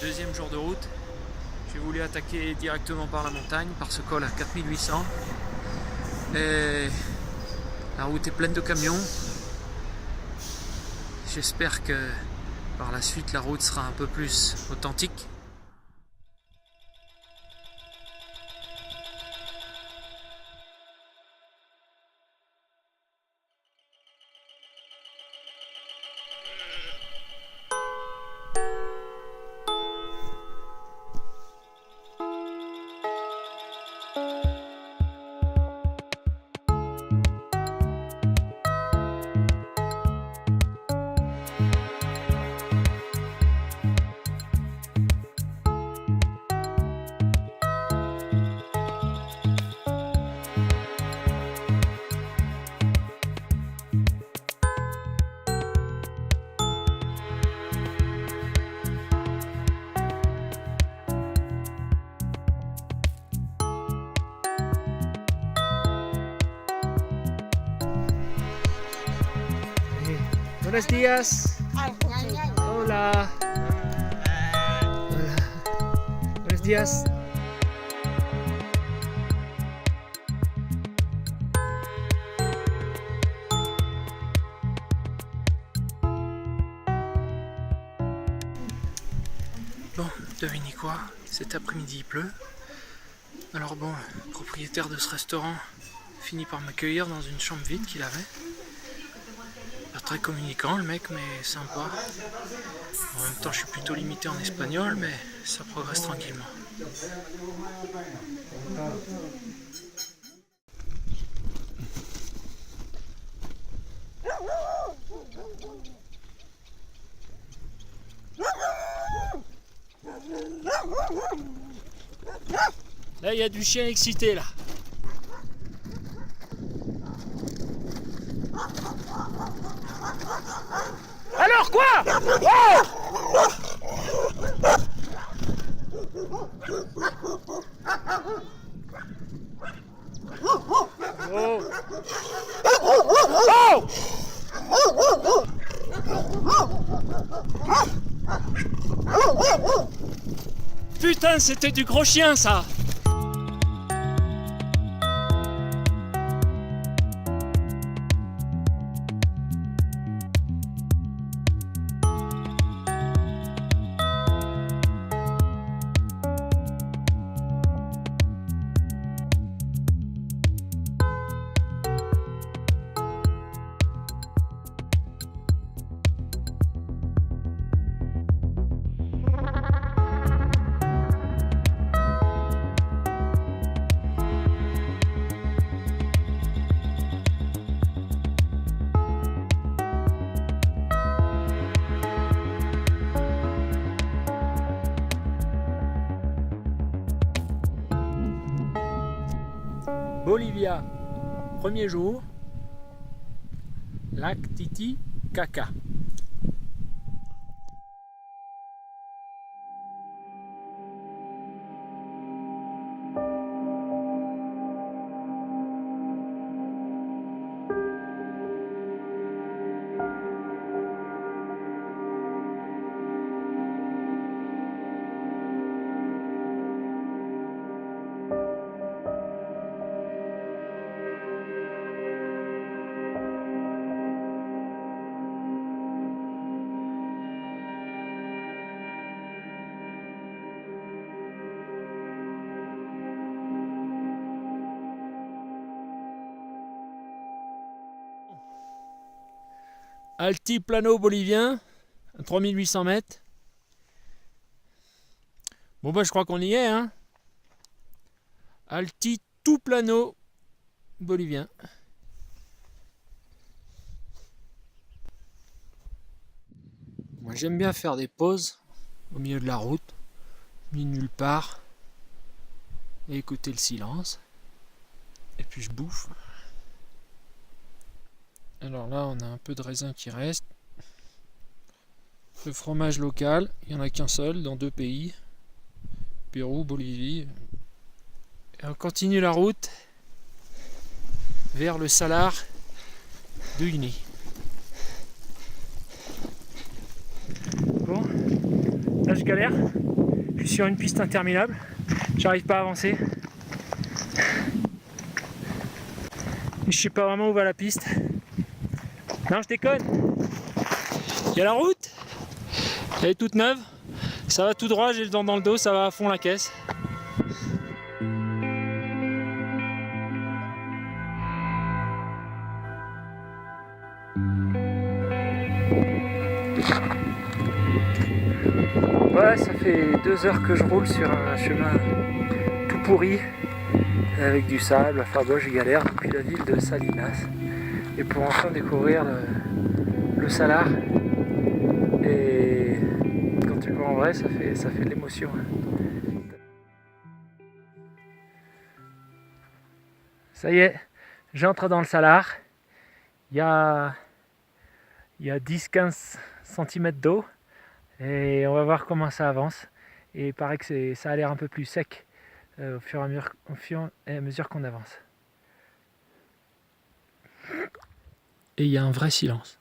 Deuxième jour de route, j'ai voulu attaquer directement par la montagne, par ce col à 4800. Et la route est pleine de camions. J'espère que par la suite la route sera un peu plus authentique. Buenos días. Hola. Hola. Buenos días. Bon, devinez quoi? Cet après-midi il pleut. Alors bon, le propriétaire de ce restaurant finit par m'accueillir dans une chambre vide qu'il avait. Pas très communicant le mec, mais sympa. En même temps je suis plutôt limité en espagnol, mais ça progresse tranquillement. Là il y a du chien excité là. Alors quoi? Oh! Oh! Putain, c'était du gros chien ça! Bolivia, premier jour, lac Titicaca. Altiplano bolivien, à 3800 mètres. Bon bah je crois qu'on y est, hein. Altiplano bolivien. Moi j'aime bien faire des pauses au milieu de la route, mis nulle part, et écouter le silence. Et puis je bouffe. Alors là on a un peu de raisin qui reste. Le fromage local, il n'y en a qu'un seul dans 2 pays. Pérou, Bolivie. Et on continue la route vers le salar de Uyuni. Bon, là je galère. Je suis sur une piste interminable. J'arrive pas à avancer. Et je sais pas vraiment où va la piste. Non, je déconne. Il y a la route. Elle est toute neuve. Ça va tout droit, j'ai le dent dans le dos, ça va à fond la caisse. Ouais, ça fait 2 heures que je roule sur un chemin tout pourri, avec du sable. Enfin bon, je galère depuis la ville de Salinas. Et pour enfin découvrir le salar. Et quand tu le vois en vrai, ça fait de l'émotion. Ça y est, j'entre dans le salar. Il y a 10-15 cm d'eau. Et on va voir comment ça avance. Et il paraît que ça a l'air un peu plus sec au fur et à mesure qu'on avance. Et il y a un vrai silence.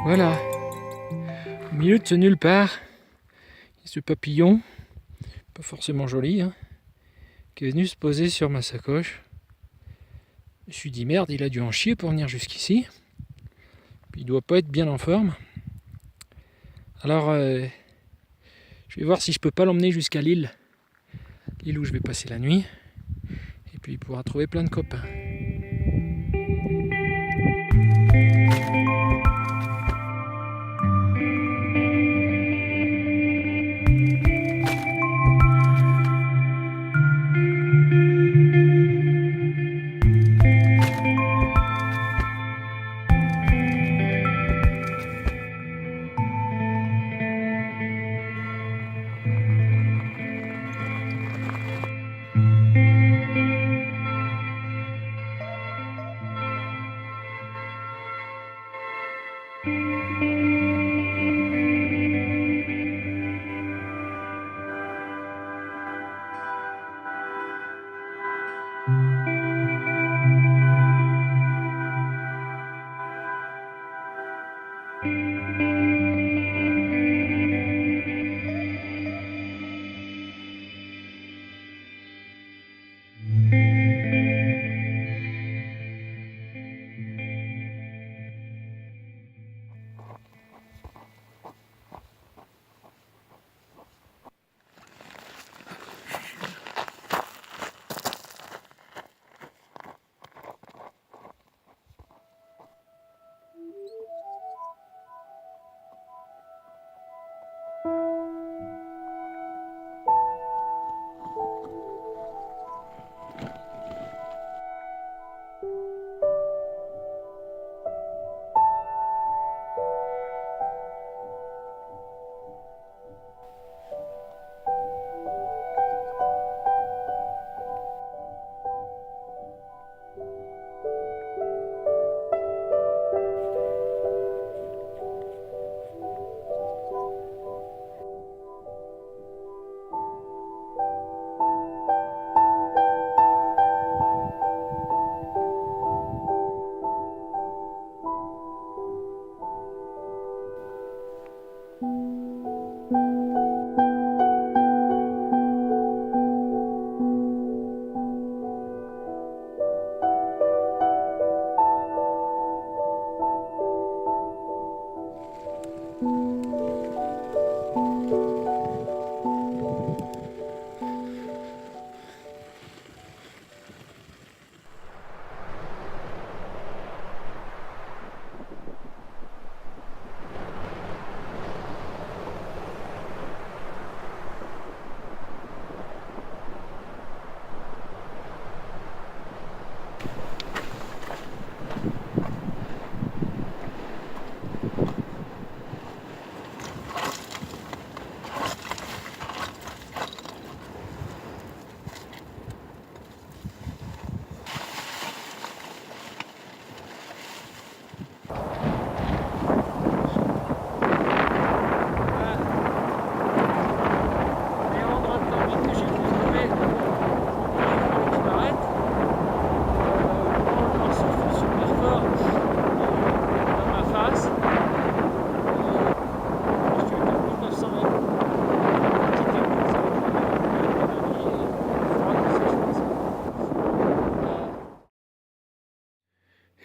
Voilà, au milieu de ce nulle part, il y a ce papillon, pas forcément joli, hein, qui est venu se poser sur ma sacoche. Je me suis dit merde, il a dû en chier pour venir jusqu'ici. Puis il doit pas être bien en forme. Alors je vais voir si je peux pas l'emmener jusqu'à l'île où je vais passer la nuit. Et puis il pourra trouver plein de copains.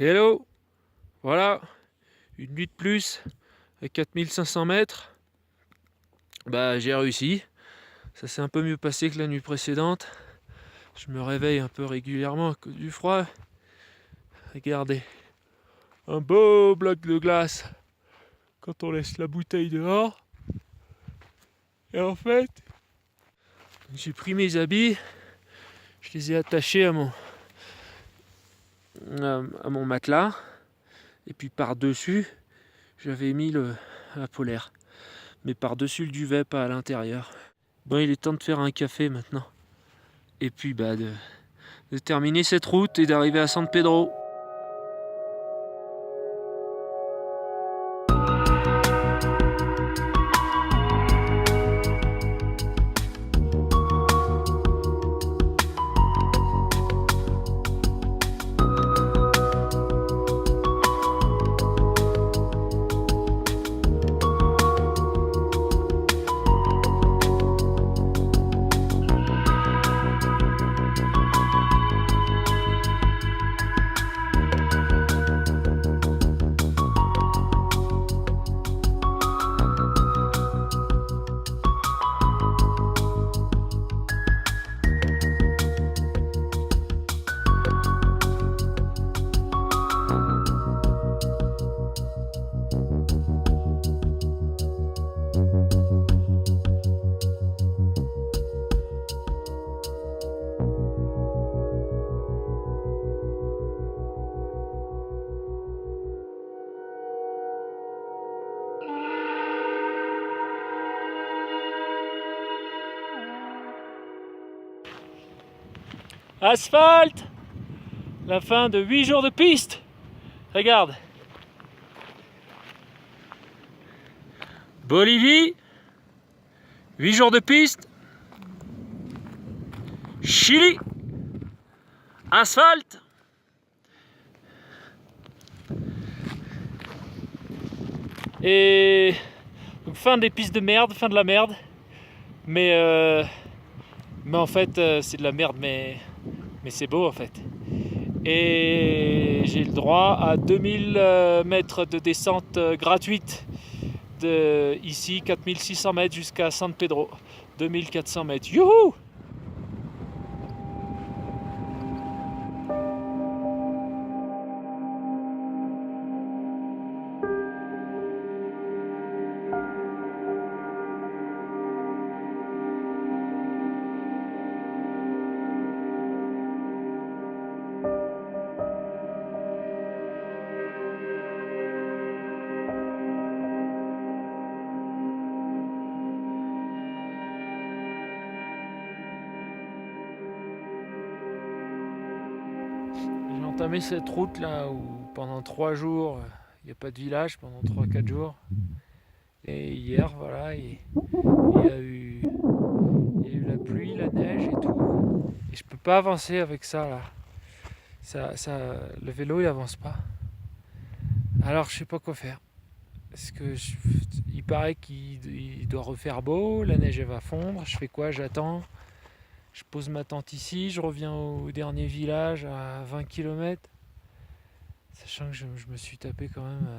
Hello! Voilà, une nuit de plus à 4500 mètres. Bah, j'ai réussi. Ça s'est un peu mieux passé que la nuit précédente. Je me réveille un peu régulièrement à cause du froid. Regardez, un beau bloc de glace quand on laisse la bouteille dehors. Et en fait, j'ai pris mes habits, je les ai attachés à mon matelas. Et puis par-dessus, j'avais mis la polaire. Mais par-dessus le duvet, pas à l'intérieur. Bon, il est temps de faire un café maintenant. Et puis bah de terminer cette route et d'arriver à San Pedro. Asphalte! La fin de 8 jours de piste. Regarde. Bolivie. 8 jours de piste. Chili. Asphalte. Et donc, fin des pistes de merde, fin de la merde. Mais en fait, c'est de la merde, mais c'est beau en fait. Et j'ai le droit à 2000 mètres de descente gratuite de ici, 4600 mètres jusqu'à San Pedro. 2400 mètres. Youhou! J'ai entamé cette route là où pendant 3 jours il n'y a pas de village, pendant 3-4 jours. Et hier, voilà, il y a eu la pluie, la neige et tout. Et je peux pas avancer avec ça là. Le vélo il avance pas. Alors je sais pas quoi faire. Parce que il paraît qu'il doit refaire beau, la neige elle va fondre. Je fais quoi? J'attends. Je pose ma tente ici, je reviens au dernier village à 20 km. Sachant que je me suis tapé quand même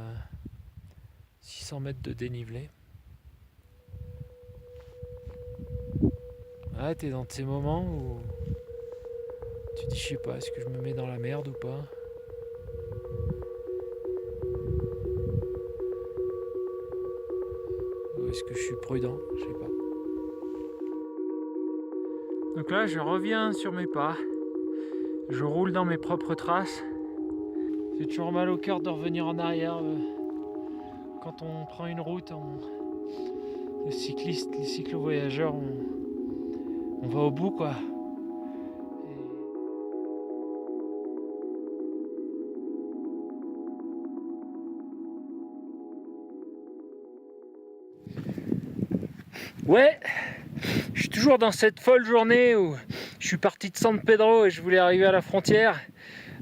600 mètres de dénivelé. Ouais, t'es dans ces moments où tu dis, je sais pas, est-ce que je me mets dans la merde ou pas? Ou est-ce que je suis prudent? Je sais pas. Donc là, je reviens sur mes pas. Je roule dans mes propres traces. J'ai toujours mal au cœur de revenir en arrière. Quand on prend une route, les cyclistes, les cyclo-voyageurs, on va au bout quoi. Ouais, je suis toujours dans cette folle journée où je suis parti de San Pedro et je voulais arriver à la frontière.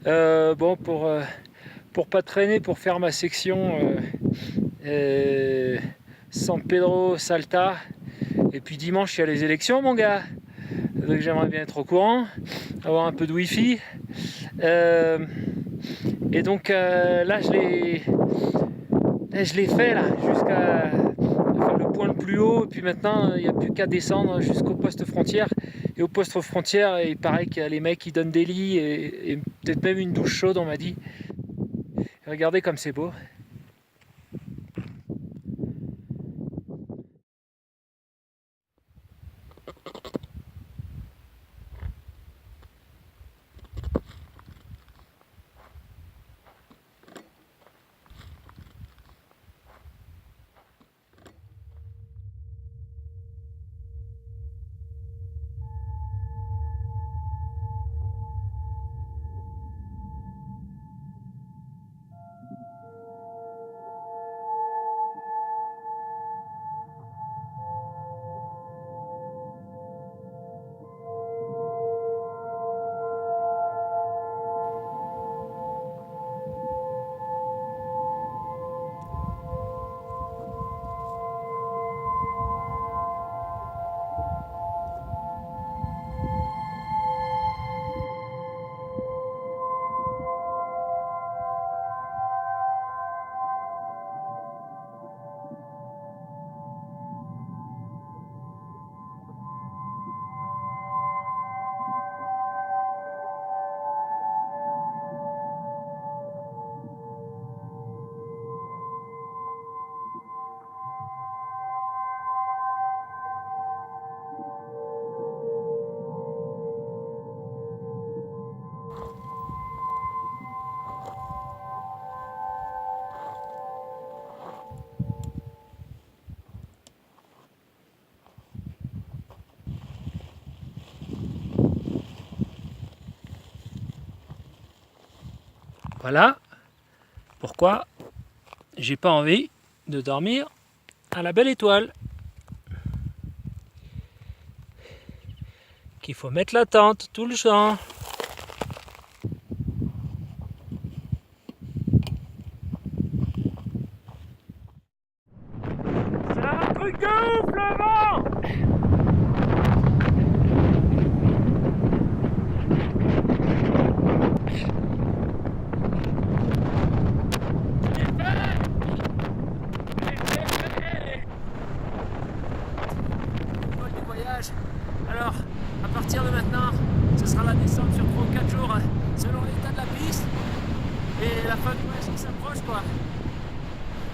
Bon, pour pas traîner, pour faire ma section San Pedro, Salta. Et puis dimanche, il y a les élections, mon gars. Donc j'aimerais bien être au courant, avoir un peu de wifi. Et donc là je l'ai fait là jusqu'à faire le point le plus haut, et puis maintenant il n'y a plus qu'à descendre jusqu'au poste frontière. Et au poste frontière, il paraît qu'il y a les mecs qui donnent des lits et peut-être même une douche chaude, on m'a dit. Regardez comme c'est beau. Voilà pourquoi j'ai pas envie de dormir à la belle étoile. Qu'il faut mettre la tente tout le temps. C'est un truc de ouf le vent! Alors, à partir de maintenant, ce sera la descente sur 3 ou 4 jours selon l'état de la piste et la fin du voyage qui s'approche quoi.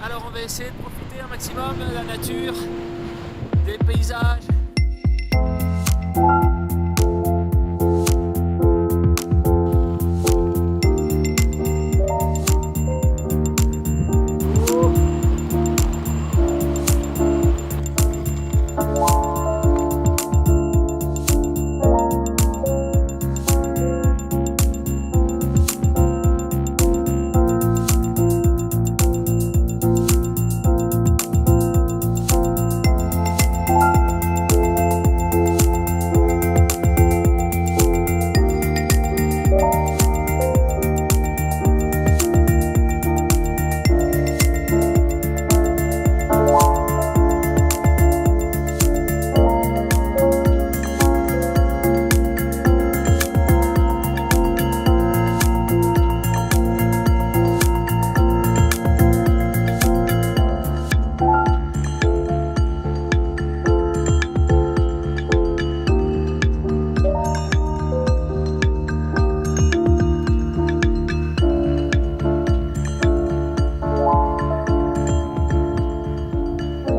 Alors on va essayer de profiter un maximum de la nature, des paysages.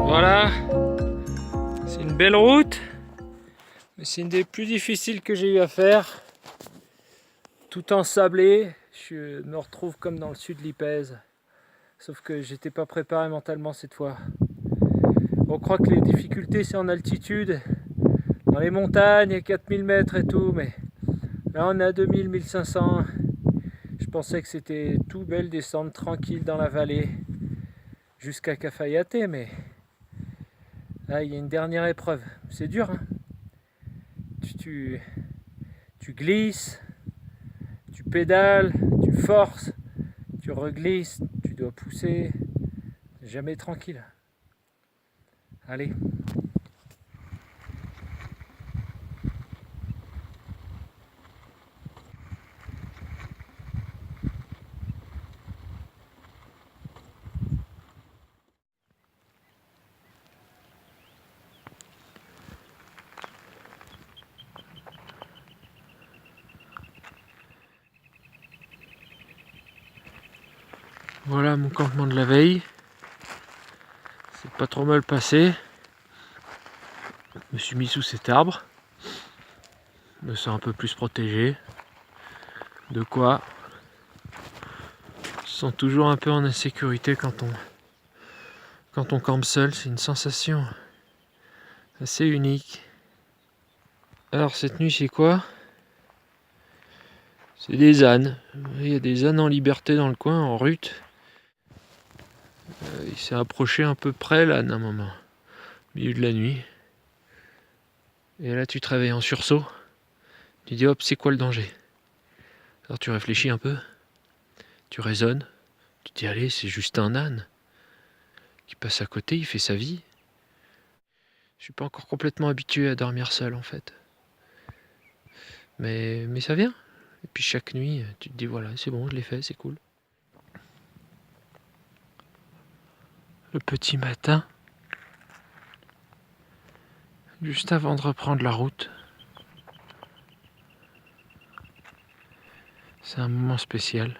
Voilà, c'est une belle route, mais c'est une des plus difficiles que j'ai eu à faire. Tout ensablé, je me retrouve comme dans le sud de l'Ipèze, sauf que j'étais pas préparé mentalement cette fois. On croit que les difficultés c'est en altitude, dans les montagnes à 4000 mètres et tout, mais là on est à 2000, 1500. Je pensais que c'était tout belle descendre tranquille dans la vallée jusqu'à Cafayate, mais là il y a une dernière épreuve. C'est dur, hein. Tu glisses, tu pédales, tu forces, tu reglisses, tu dois pousser. Jamais tranquille. Allez. Voilà mon campement de la veille. C'est pas trop mal passé. Je me suis mis sous cet arbre. Je me sens un peu plus protégé. De quoi je sens toujours un peu en insécurité quand on campe seul. C'est une sensation assez unique. Alors cette nuit c'est quoi? C'est des ânes. Il y a des ânes en liberté dans le coin, en rut. Il s'est approché un peu près l'âne à un moment, au milieu de la nuit. Et là tu te réveilles en sursaut. Tu dis hop, c'est quoi le danger? Alors tu réfléchis un peu, tu raisonnes, tu te dis allez, c'est juste un âne qui passe à côté, il fait sa vie. Je suis pas encore complètement habitué à dormir seul en fait. Mais ça vient. Et puis chaque nuit, tu te dis voilà, c'est bon, je l'ai fait, c'est cool. Le petit matin, juste avant de reprendre la route, c'est un moment spécial.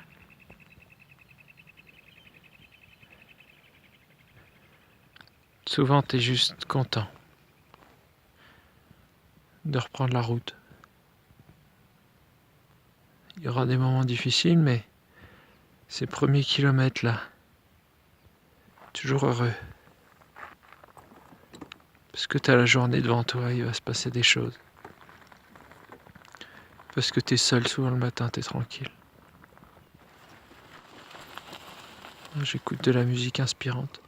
Souvent, t'es juste content de reprendre la route. Il y aura des moments difficiles, mais ces premiers kilomètres là, toujours heureux. Parce que t'as la journée devant toi, il va se passer des choses. Parce que t'es seul, souvent le matin, t'es tranquille. J'écoute de la musique inspirante.